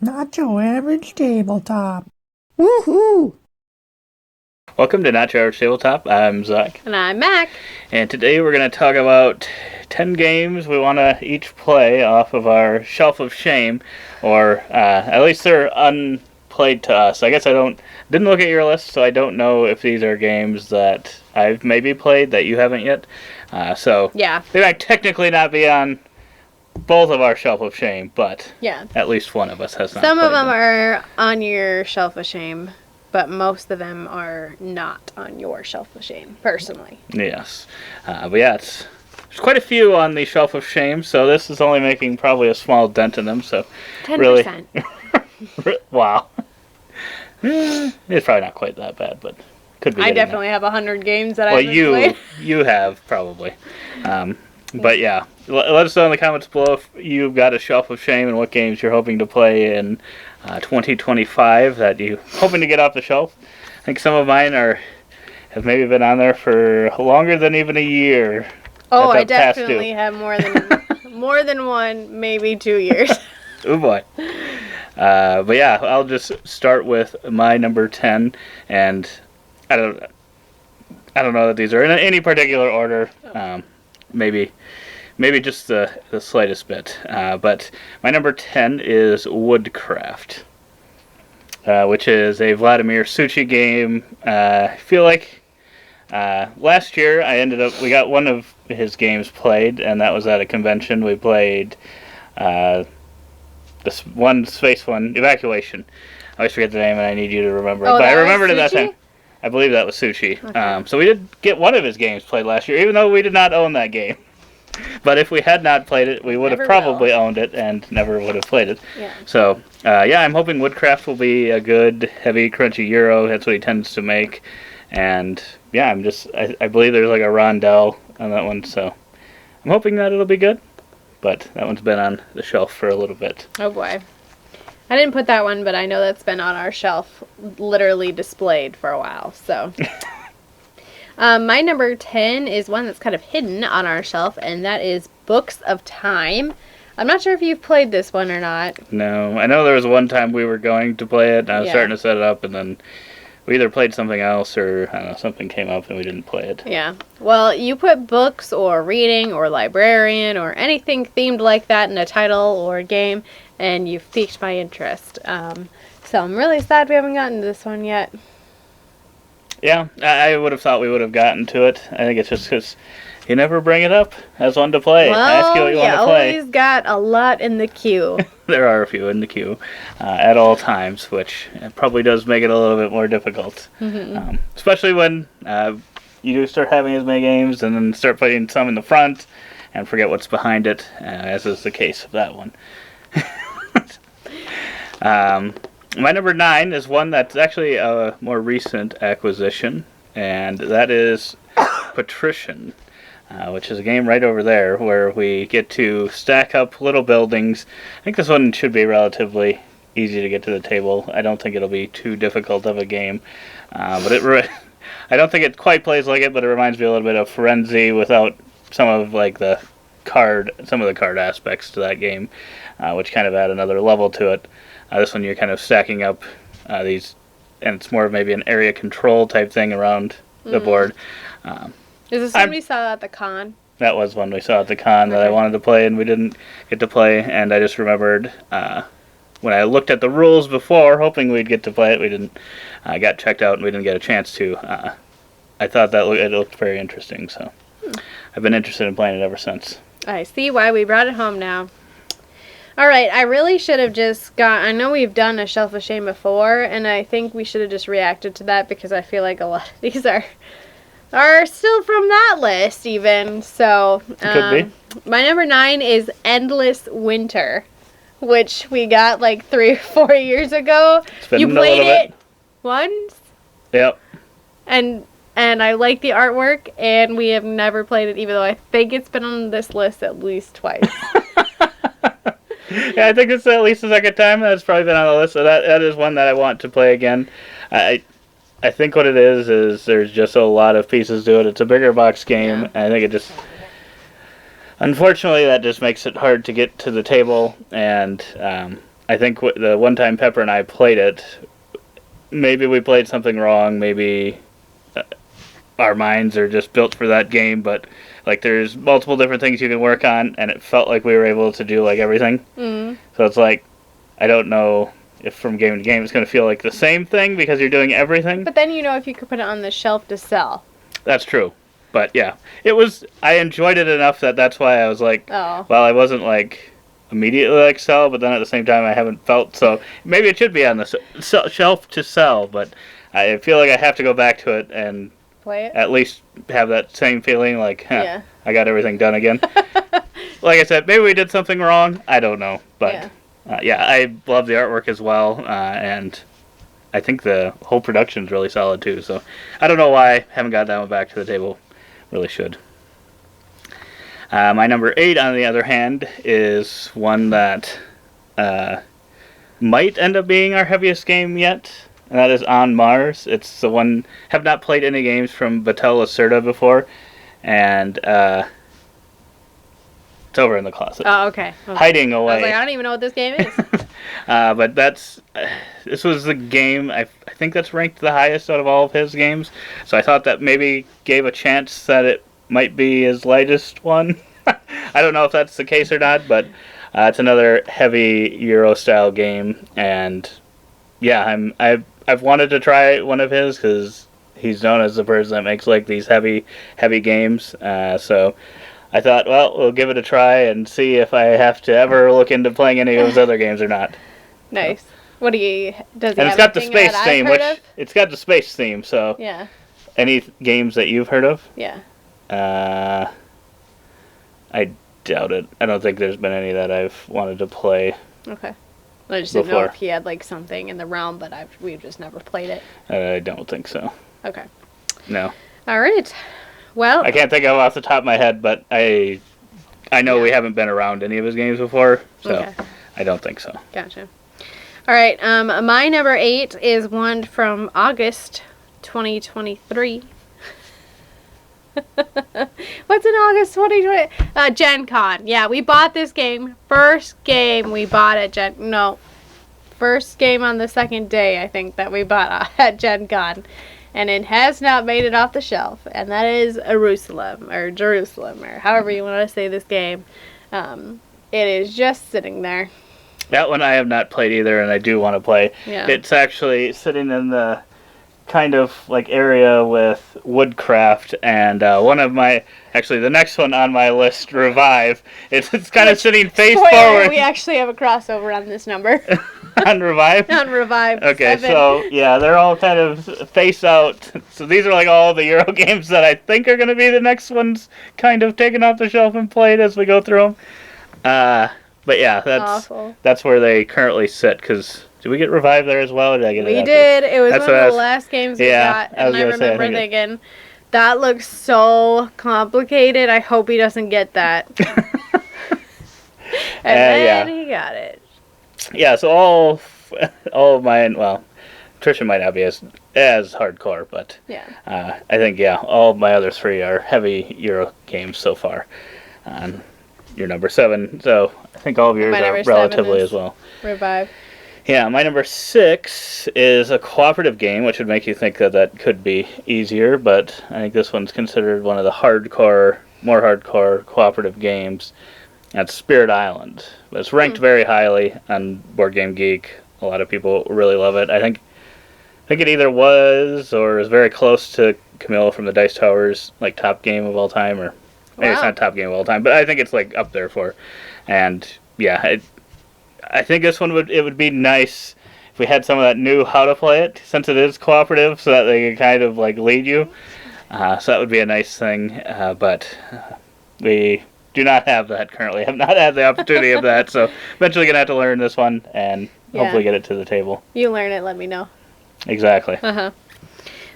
Not your average tabletop. Woohoo! Welcome to Not Your Average Tabletop. I'm Zach. And I'm Mac. And today we're going to talk about 10 games we want to each play off of our Shelf of Shame, or at least they're unplayed to us. I guess didn't look at your list, so I don't know if these are games that I've maybe played that you haven't yet. So yeah, they might technically not be on both of our Shelf of Shame, but yeah, at least one of us has not. Some of them them are on your Shelf of Shame, but most of them are not on your Shelf of Shame, personally. Yes. But yeah, there's quite a few on the Shelf of Shame, so this is only making probably a small dent in them, so 10%. Really, wow. It's probably not quite that bad, but could be. I definitely have 100 games that I've played. You have, probably. But yeah, let us know in the comments below if you've got a Shelf of Shame and what games you're hoping to play in 2025 that you're hoping to get off the shelf. I think some of mine have maybe been on there for longer than even a year. Oh, I definitely have more than one, maybe 2 years. Oh boy. But yeah, I'll just start with my number 10, and I don't know that these are in any particular order. Maybe just the slightest bit. But my number 10 is Woodcraft, which is a Vladimir Suchi game. I feel like last year we got one of his games played, and that was at a convention. We played this one space one, Evacuation. I always forget the name, and I need you to remember it. Oh, but I remembered it that Suchi? time. I believe that was Suchi. Okay. So we did get one of his games played last year, even though we did not own that game. But if we had not played it, we would have probably owned it and never would have played it. Yeah. So, I'm hoping Woodcraft will be a good, heavy, crunchy Euro. That's what he tends to make. And, yeah, I believe there's like a rondel on that one, so I'm hoping that it'll be good. But that one's been on the shelf for a little bit. Oh boy. I didn't put that one, but I know that's been on our shelf, literally displayed for a while, so. My number 10 is one that's kind of hidden on our shelf, and that is Books of Time. I'm not sure if you've played this one or not. No, I know there was one time we were going to play it, and I was starting to set it up, and then we either played something else or, I don't know, something came up and we didn't play it. Yeah. Well, you put books or reading or librarian or anything themed like that in a title or a game, and you've piqued my interest. So I'm really sad we haven't gotten to this one yet. Yeah, I would have thought we would have gotten to it. I think it's just because you never bring it up as one to play. Well, I ask you what you want to play. always got a lot in the queue. There are a few in the queue at all times, which probably does make it a little bit more difficult. Mm-hmm. Especially when you do start having as many games and then start putting some in the front and forget what's behind it, as is the case of that one. My number 9 is one that's actually a more recent acquisition, and that is Patrician, which is a game right over there where we get to stack up little buildings. I think this one should be relatively easy to get to the table. I don't think it'll be too difficult of a game, but I don't think it quite plays like it, but it reminds me a little bit of Frenzy without some of the card aspects to that game, which kind of add another level to it. This one you're kind of stacking up these, and it's more of maybe an area control type thing around the board. Is this one we saw at the con? That was one we saw at the con that I wanted to play and we didn't get to play, and I just remembered when I looked at the rules before, hoping we'd get to play it, we didn't. Got checked out and we didn't get a chance to. I thought it looked very interesting, so I've been interested in playing it ever since. I see why we brought it home now. Alright, I really should have just I know we've done a Shelf of Shame before, and I think we should have just reacted to that because I feel like a lot of these are still from that list even. So, could be. My number 9 is Endless Winter, which we got like 3 or 4 years ago. You played it once? Yep. And I like the artwork, and we have never played it, even though I think it's been on this list at least twice. Yeah, I think it's at least the second time that's probably been on the list, so that is one that I want to play again. I think what it is there's just a lot of pieces to it. It's a bigger box game, and I think it just... Unfortunately, that just makes it hard to get to the table, and I think the one time Pepper and I played it, maybe we played something wrong. Maybe our minds are just built for that game. But like, there's multiple different things you can work on, and it felt like we were able to do like everything. Mm. So it's like, I don't know if from game to game it's going to feel like the same thing because you're doing everything. But then if you could put it on the shelf to sell. That's true. But yeah, I enjoyed it enough that's why I was like, Oh. well, I wasn't like immediately like sell, but then at the same time I haven't felt, so maybe it should be on the shelf to sell, but I feel like I have to go back to it and Play it? at least have that same feeling like, Yeah. I got everything done again. Like I said, maybe we did something wrong. I don't know. But yeah, I love the artwork as well. And I think the whole production's really solid too. So I don't know why I haven't got that one back to the table. Really should. My number 8, on the other hand, is one that might end up being our heaviest game yet. And that is On Mars. It's the one, have not played any games from Battelle Lacerda before. And it's over in the closet. Oh, okay. Hiding away. I was like, I don't even know what this game is. But this was the game, I think that's ranked the highest out of all of his games. So I thought that maybe gave a chance that it might be his lightest one. I don't know if that's the case or not, but it's another heavy Euro-style game. And yeah, I've wanted to try one of his because he's known as the person that makes like these heavy games. So I thought, well, we'll give it a try and see if I have to ever look into playing any of his other games or not. Nice. What does he And have it's got the anything space that theme, I've heard of? it's got the space theme. So Yeah. any games that you've heard of? Yeah. I doubt it. I don't think there's been any that I've wanted to play. Okay. I just didn't know Before. if he had like something in the realm, but we've just never played it. I don't think so. Okay. No. All right. Well, I can't think of off the top of my head, but I know we haven't been around any of his games before, so Okay. I don't think so. Gotcha. All right. My number 8 is one from August 2023. What's in August 2020? Gen Con. Yeah, we bought this game. First game we bought at first game on the second day, I think, that we bought at Gen Con. And it has not made it off the shelf. And that is Jerusalem, or however you want to say this game. It is just sitting there. That one I have not played either, and I do want to play. Yeah. It's actually sitting in the kind of like area with Woodcraft, and the next one on my list, Revive. It's kind of sitting face Spoiler, forward. we actually have a crossover on this number. On Revive? On Revive. Okay, 7. so yeah, they're all kind of face out. So these are like all the Euro games that I think are going to be the next ones kind of taken off the shelf and played as we go through them. But yeah, that's where they currently sit. Because did we get Revive there as well? Or did I get it? We after? did. It was That's one what of the last games we got. And I remember thinking, that looks so complicated. I hope he doesn't get that. And then he got it. Yeah, so all of mine, well, Patrician might not be as hardcore, but yeah. I think, all of my other 3 are heavy Euro games so far. You're number 7, so I think all of yours are relatively as well. Revive. Yeah, my number 6 is a cooperative game, which would make you think that could be easier, but I think this one's considered one of the more hardcore cooperative games. That's Spirit Island. But it's ranked very highly on Board Game Geek. A lot of people really love it. I think it either was or is very close to Camilla from the Dice Tower's like top game of all time, or maybe it's not top game of all time, but I think it's like up there for. And yeah, I think this one would be nice if we had some of that new how to play it, since it is cooperative, so that they can kind of like lead you. So that would be a nice thing, but we do not have that currently. Have not had the opportunity of that, so eventually gonna have to learn this one and hopefully get it to the table. You learn it, let me know. Exactly.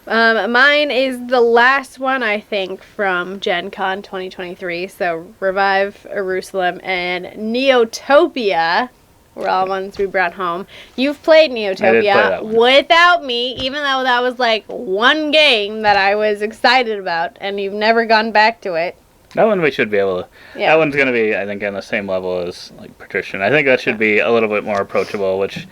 Mine is the last one, I think, from Gen Con 2023. So Revive, Ierusalem, and Neotopia were all ones we brought home. You've played Neotopia without me, even though that was like one game that I was excited about, and you've never gone back to it. That one we should be able to. Yeah. That one's going to be, I think, on the same level as like Patrician. I think that should be a little bit more approachable. Which,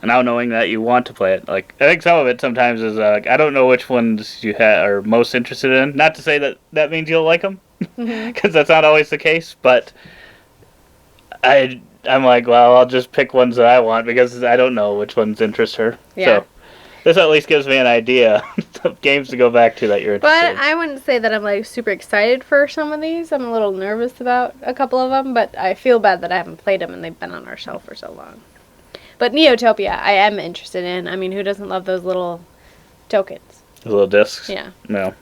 now knowing that you want to play it, like I think some of it sometimes is I don't know which ones you are most interested in. Not to say that that means you'll like them, because that's not always the case. But I'm like, well, I'll just pick ones that I want because I don't know which ones interest her. Yeah. So this at least gives me an idea of games to go back to that you're interested But in. I wouldn't say that I'm like super excited for some of these. I'm a little nervous about a couple of them, but I feel bad that I haven't played them and they've been on our shelf for so long. But Neotopia, I am interested in. I mean, who doesn't love those little tokens? The little discs? Yeah. No.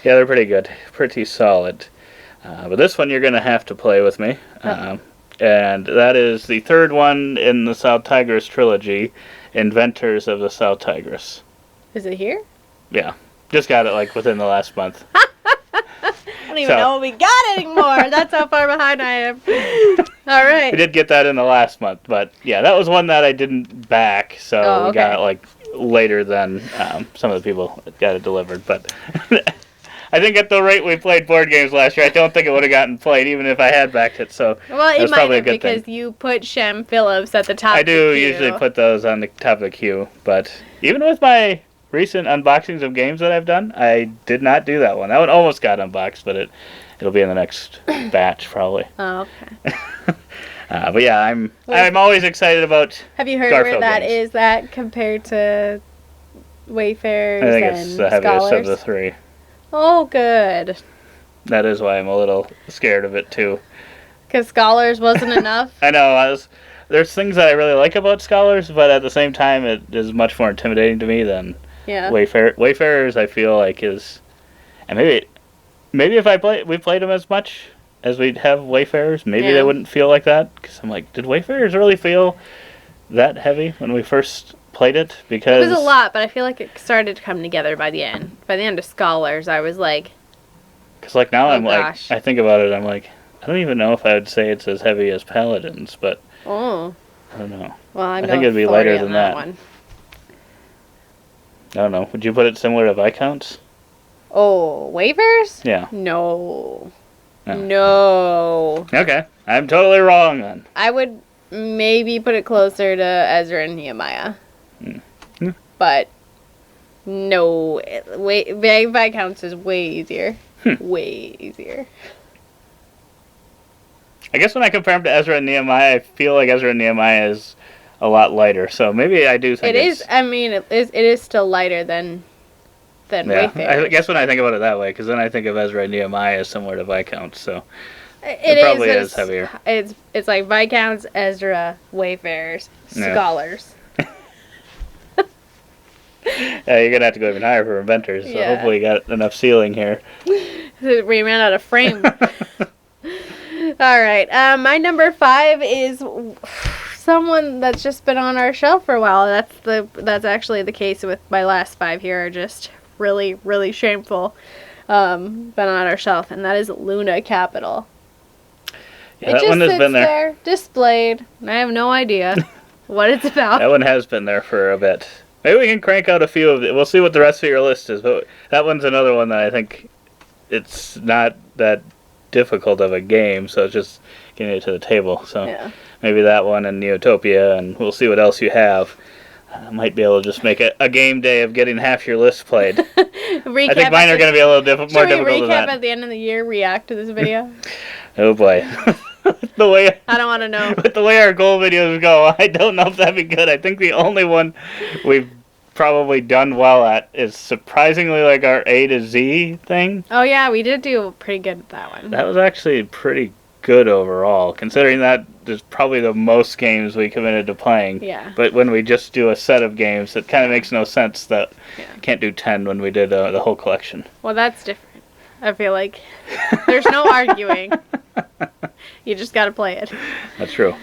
Yeah, they're pretty good. Pretty solid. But this one you're going to have to play with me. And that is the third one in the South Tigris trilogy, Inventors of the South Tigris. Is it here? Yeah. Just got it like within the last month. I don't even know if we got it anymore. That's how far behind I am. All right. We did get that in the last month, but yeah, that was one that I didn't back, so we got it like later than some of the people that got it delivered. But I think at the rate we played board games last year, I don't think it would have gotten played even if I had backed it. So well, it might probably have a good because thing. you put Shem Phillips at the top. I of the do queue. usually put those on the top of the queue, but even with my recent unboxings of games that I've done, I did not do that one. That one almost got unboxed, but it'll be in the next batch probably. Oh, okay. But yeah, I'm always excited about. Have you heard Garfield where that games. is that compared to Wayfarers I think and it's the heaviest Scholars? of the three. Oh, good. That is why I'm a little scared of it too. Because Scholars wasn't enough? I know. There's things that I really like about Scholars, but at the same time, it is much more intimidating to me than Yeah. Wayfarers. I feel like is, and maybe if we played them as much as we'd have Wayfarers, maybe Yeah. they wouldn't feel like that. Because I'm like, did Wayfarers really feel that heavy when we first played it? Because It was a lot, but I feel like it started to come together by the end. By the end of Scholars, I was like, Because like now Oh, I'm gosh. like, I think about it, I'm like, I don't even know if I would say it's as heavy as Paladins, but oh. I don't know. Well, I'm I think it'd be authority lighter on than that. one. I don't know. Would you put it similar to Viscounts? Oh, Waivers? Yeah. No. No. No. Okay. I'm totally wrong then. I would maybe put it closer to Ezra and Nehemiah. Hmm. But no. Viscounts is way easier. Way easier. I guess when I compare them to Ezra and Nehemiah, I feel like Ezra and Nehemiah is a lot lighter. So maybe I do think It is, I mean, it is still lighter than Yeah, Wayfarers. I guess when I think about it that way, because then I think of Ezra and Nehemiah as similar to Viscounts, so It probably but is heavier. It's like Viscounts, Ezra, Wayfarers, Yeah. Scholars. Yeah, you're gonna have to go even higher for Inventors. So Yeah. hopefully you got enough ceiling here. We ran out of frame. All right. My number 5 is someone that's just been on our shelf for a while. That's actually the case with my last 5 here. Are just really, really shameful. Been on our shelf, and that is Luna Capital. Yeah, that one has been there. Displayed. And I have no idea what it's about. That one has been there for a bit. Maybe we can crank out a few of it. We'll see what the rest of your list is. But that one's another one that I think it's not that difficult of a game, so it's just getting it to the table. So Yeah. maybe that one and Neotopia, and we'll see what else you have. I might be able to just make a game day of getting half your list played. Recap I think mine are going to be a little more Should we difficult than recap that. at the end of the year? React to this video? Oh boy. the way I don't want to know. With the way our goal videos go, I don't know if that'd be good. I think the only one we've probably done well at is surprisingly like our A to Z thing. Oh yeah, we did do pretty good at that one. That was actually pretty good overall, considering that there's probably the most games we committed to playing. Yeah. But when we just do a set of games, it kind of makes no sense that Yeah. we can't do 10 when we did the whole collection. Well, that's different. I feel like there's no arguing. You just got to play it. That's true.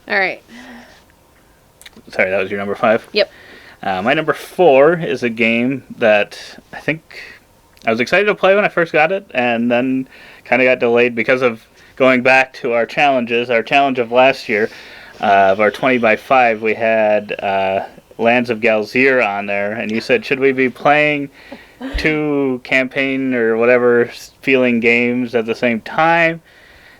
All right. Sorry, that was your number 5? Yep. My number 4 is a game that I think I was excited to play when I first got it, and then kind of got delayed because of going back to our challenges. Our challenge of last year, of our 20 by 5, we had Lands of Galzir on there, and you said, should we be playing two campaign or whatever feeling games at the same time.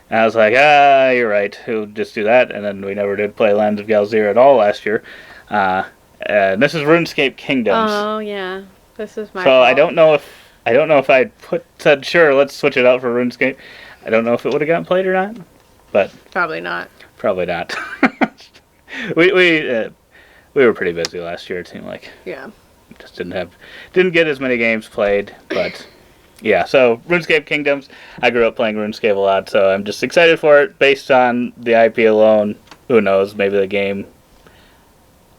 And I was like, you're right. We'll just do that. And then we never did play Lands of Galzir at all last year. And this is RuneScape Kingdoms. Oh yeah, this is my. So fault. I don't know if I'd said sure, let's switch it out for RuneScape. I don't know if it would have gotten played or not, but Probably not. probably not. we were pretty busy last year. It seemed like Yeah. just didn't get as many games played, but yeah. So RuneScape Kingdoms, I grew up playing RuneScape a lot, so I'm just excited for it. Based on the IP alone, who knows? Maybe the game.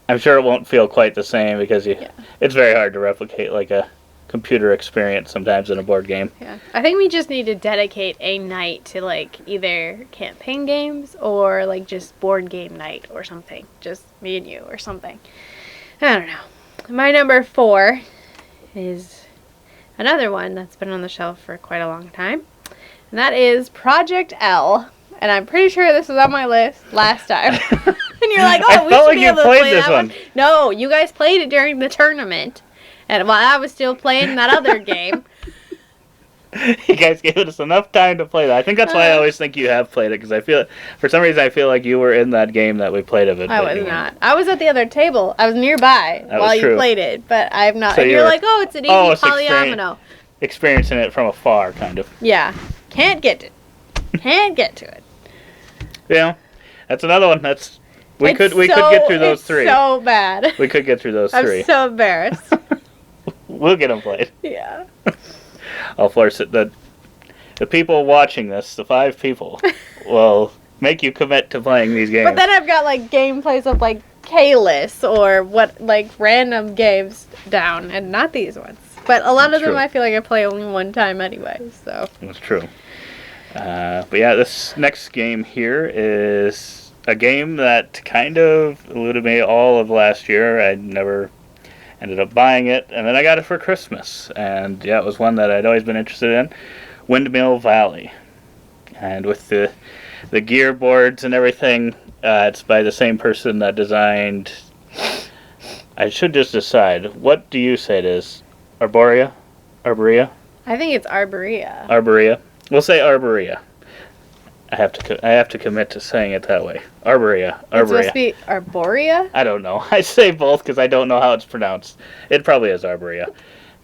I'm sure it won't feel quite the same because it's very hard to replicate like a computer experience sometimes in a board game. Yeah. I think we just need to dedicate a night to like either campaign games or like just board game night or something. Just me and you or something. I don't know. My number 4 is another one that's been on the shelf for quite a long time. And that is Project L. And I'm pretty sure this was on my list last time. And you're like, oh, we should be able to play that one. No, you guys played it during the tournament. And while I was still playing that other game. You guys gave us enough time to play that. I think that's why I always think you have played it, because for some reason I feel like you were in that game that we played of it. I was not. I was at the other table. I was nearby while you played it, but I'm not. So and you're like, oh, it's an easy Paleoamericans. Experiencing it from afar, kind of. Yeah. Can't get to it. Yeah. That's another one. We could get through those 3. So bad. We could get through those 3. I'm so embarrassed. We'll get them played. Yeah. I'll force it. The people watching this, the 5 people, will make you commit to playing these games. But then I've got like gameplays of like Kalis or what like random games down, and not these ones. But a lot of them I feel like I play only one time anyway. So that's true. But yeah, this next game here is a game that kind of eluded me all of last year. I never ended up buying it, and then I got it for Christmas. And yeah, it was one that I'd always been interested in. Windmill Valley. And with the gear boards and everything, it's by the same person that designed... I should just decide. What do you say it is? Arborea? I think it's Arborea. Arborea. We'll say Arborea. I have to commit to saying it that way. Arborea. It's supposed to be Arborea? I don't know. I say both because I don't know how it's pronounced. It probably is Arborea.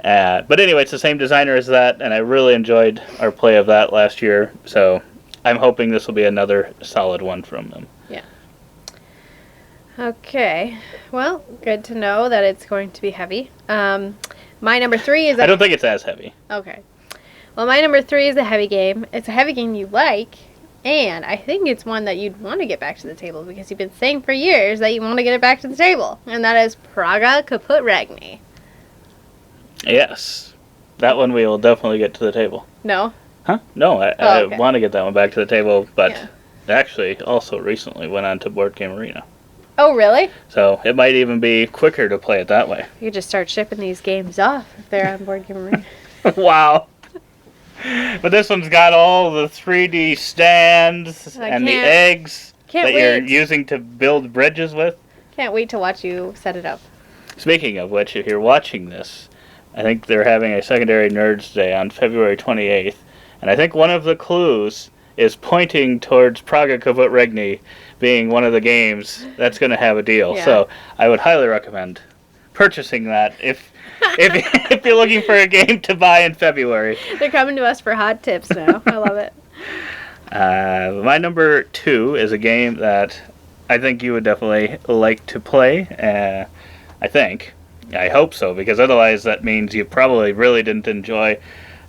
But anyway, it's the same designer as that, and I really enjoyed our play of that last year. So I'm hoping this will be another solid one from them. Yeah. Okay. Well, good to know that it's going to be heavy. My number 3 is... I don't think it's as heavy. Okay. Well, my number 3 is a heavy game. It's a heavy game you like, and I think it's one that you'd want to get back to the table because you've been saying for years that you want to get it back to the table, and that is Praga, Caput, Regni. Yes. That one we will definitely get to the table. No? Huh? No, I want to get that one back to the table, but actually also recently went on to Board Game Arena. Oh, really? So it might even be quicker to play it that way. You could just start shipping these games off if they're on Board Game Arena. Wow. But this one's got all the 3D stands and the eggs that you're using to build bridges with. Can't wait to watch you set it up. Speaking of which, if you're watching this, I think they're having a secondary Nerds Day on February 28th. And I think one of the clues is pointing towards Praga Caput Regni being one of the games that's going to have a deal. Yeah. So I would highly recommend purchasing that if you're looking for a game to buy in February. They're coming to us for hot tips now. I love it. My number 2 is a game that I think you would definitely like to play. I hope so, because otherwise that means you probably really didn't enjoy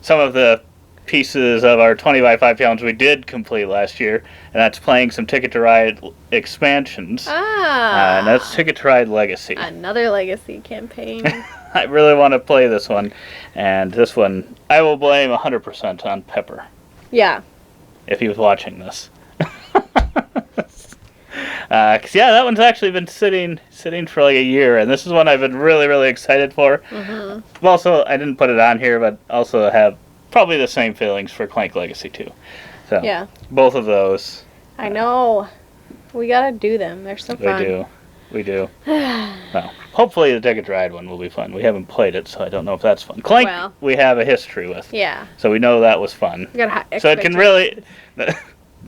some of the pieces of our 20 by 5 challenge we did complete last year, and that's playing some Ticket to Ride expansions. And that's Ticket to Ride Legacy. Another Legacy campaign. I really want to play this one, and this one I will blame 100% on Pepper. Yeah. If he was watching this. Cause that one's actually been sitting for like a year, and this is one I've been really, really excited for. Mm-hmm. Also, I didn't put it on here, but also have probably the same feelings for Clank Legacy 2. So, yeah. Both of those. I know. We gotta do them. They're so fun. We do. Well, hopefully the Ticket Ride one will be fun. We haven't played it, so I don't know if that's fun. Clank, Well. we have a history with. Yeah. So we know that was fun. We got high So it can really... The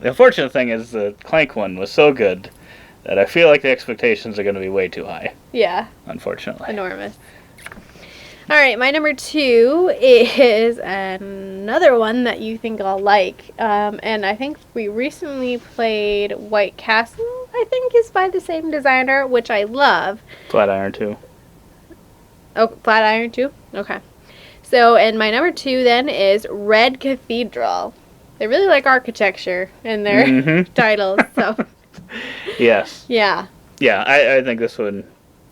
unfortunate thing is the Clank one was so good that I feel like the expectations are going to be way too high. Yeah. Unfortunately. Enormous. All right, my number 2 is another one that you think I'll like. And I think we recently played White Castle, I think is by the same designer, which I love. Flatiron 2. Oh, Flatiron 2? Okay. So, and my number 2 then is Red Cathedral. They really like architecture in their titles, so. Yes. Yeah. Yeah, I think this one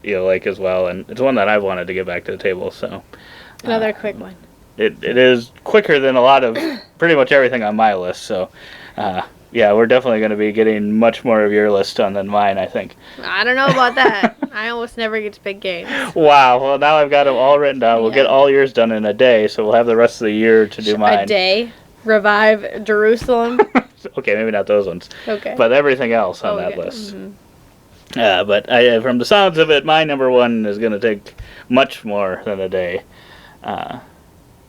you'll like as well, and it's one that I've wanted to get back to the table, so. Another quick one. It is quicker than a lot of pretty much everything on my list, so yeah, we're definitely going to be getting much more of your list done than mine, I think. I don't know about that. I almost never get to pick games. Wow, well now I've got them all written down. We'll Yeah. get all yours done in a day, so we'll have the rest of the year to do mine. A day. Revive Jerusalem. Okay, maybe not those ones, Okay. but everything else on that list. But from the sounds of it, my number 1 is going to take much more than a day.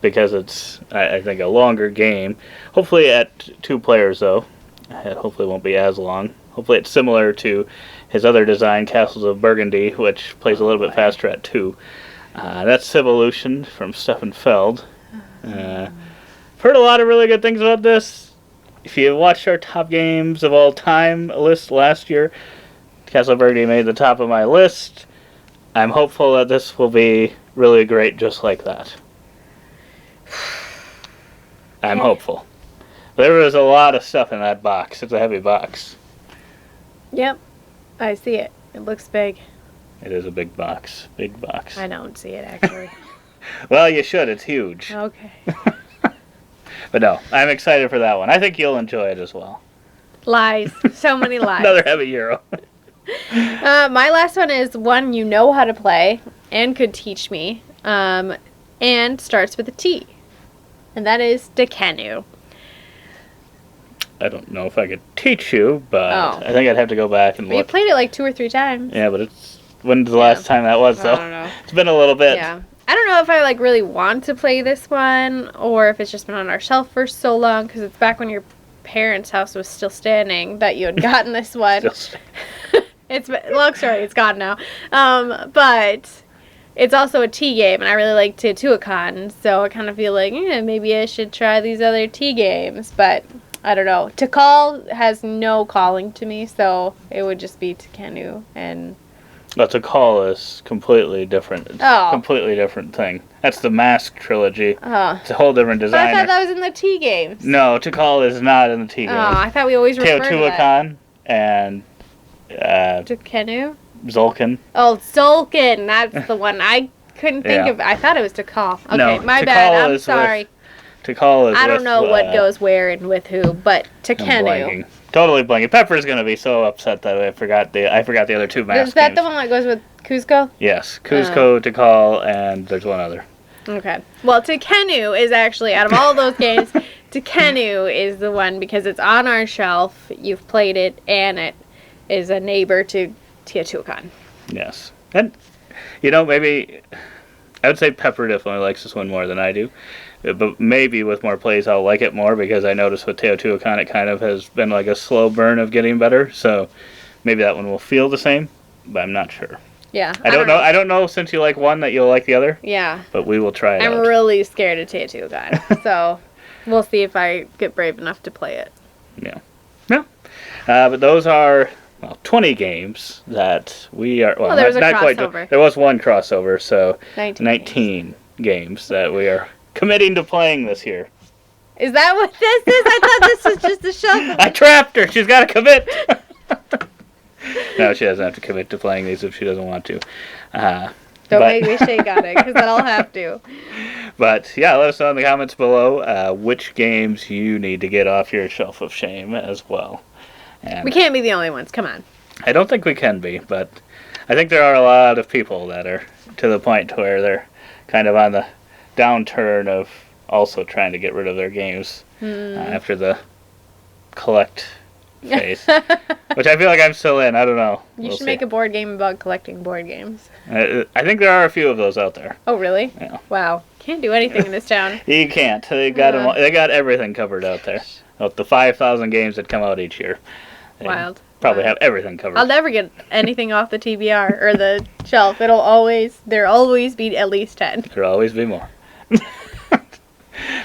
Because it's, I think, a longer game. Hopefully at 2 players, though. Hopefully it won't be as long. Hopefully it's similar to his other design, Castles of Burgundy, which plays a little bit faster at 2. That's Civolution from Stefan Feld. Heard a lot of really good things about this. If you watched our top games of all time list last year, Castle of Burgundy made the top of my list. I'm hopeful that this will be really great just like that. I'm hopeful. There was a lot of stuff in that box. It's a heavy box. Yep. I see it. It looks big. It is a big box. Big box. I don't see it, actually. Well, you should. It's huge. Okay. But no, I'm excited for that one. I think you'll enjoy it as well. Lies. So many lies. Another heavy Euro. My last one is one you know how to play and could teach me, and starts with a T. And that is Tekhenu. I don't know if I could teach you, but Oh. I think I'd have to go back and We look. played it like 2 or 3 times. Yeah, but it's... When's the last time that was, though? I don't know. It's been a little bit. Yeah. I don't know if I like really want to play this one or if it's just been on our shelf for so long because it's back when your parents' house was still standing that you had gotten this one. It's long story. It's gone now. But it's also a tea game, and I really like Teotihuacan, so I kind of feel like maybe I should try these other tea games. But I don't know. Tikal has no calling to me, so it would just be Tekhenu and. But Tikal is completely different. It's a completely different thing. That's the Mask trilogy. Oh. It's a whole different But designer. I thought that was in the tea games. No, Tikal is not in the tea games. Oh, I thought we always referred to that. Teotihuacan and Tekhenu? Zolkin. Oh, Zolkin. That's the one. I couldn't think of it. I thought it was Tikal. Okay, No, my Tikal bad. I'm is sorry. Tikal is I don't with, know what goes where and with who, but I'm Tekhenu. blanking. Totally blanking. Pepper's going to be so upset that I forgot the other 2 Mask Is that games. the one that goes with Cusco? Yes. Cusco, Tikal, and there's one other. Okay. Well, Tekhenu is actually, out of all those games, Tekhenu is the one because it's on our shelf. You've played it, and it is a neighbor to Teotihuacan. Yes. And, maybe... I would say Pepper definitely likes this one more than I do. But maybe with more plays I'll like it more because I noticed with Teotihuacan it kind of has been like a slow burn of getting better. So maybe that one will feel the same, but I'm not sure. Yeah. I don't know. I don't know since you like one that you'll like the other. Yeah. But we will try it out. I'm really scared of Teotihuacan. So we'll see if I get brave enough to play it. Yeah. No. But those are 20 games that we are... Well, there was a not crossover. Quite, there was one crossover, so 19 games that we are committing to playing this year. Is that what this is? I thought this was just a shuffle. I trapped her! She's got to commit! No, she doesn't have to commit to playing these if she doesn't want to. Don't make me shake on it, because then I'll have to. But, yeah, let us know in the comments below which games you need to get off your shelf of shame as well. And We can't be the only ones. Come on. I don't think we can be, but I think there are a lot of people that are to the point where they're kind of on the downturn of also trying to get rid of their games after the collect phase, which I feel like I'm still in. I don't know. You should make a board game about collecting board games. I think there are a few of those out there. Oh, really? Yeah. Wow. Can't do anything in this town. You can't. They got them. They got everything covered out there. About the 5,000 games that come out each year. They Wild. Probably have everything covered. I'll never get anything off the TBR or the shelf. There'll always be at least 10. There'll always be more.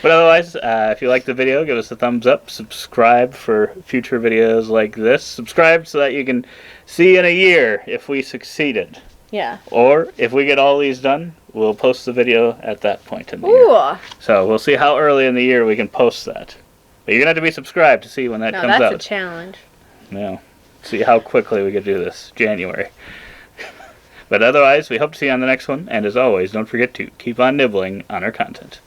But otherwise, if you like the video, give us a thumbs up. Subscribe for future videos like this. Subscribe so that you can see in a year if we succeeded. Yeah. Or if we get all these done, we'll post the video at that point in the Ooh. year. So we'll see how early in the year we can post that. But you're going to have to be subscribed to see when that comes out. That's a challenge. Yeah. See how quickly we could do this. January. But otherwise, we hope to see you on the next one. And as always, don't forget to keep on nibbling on our content.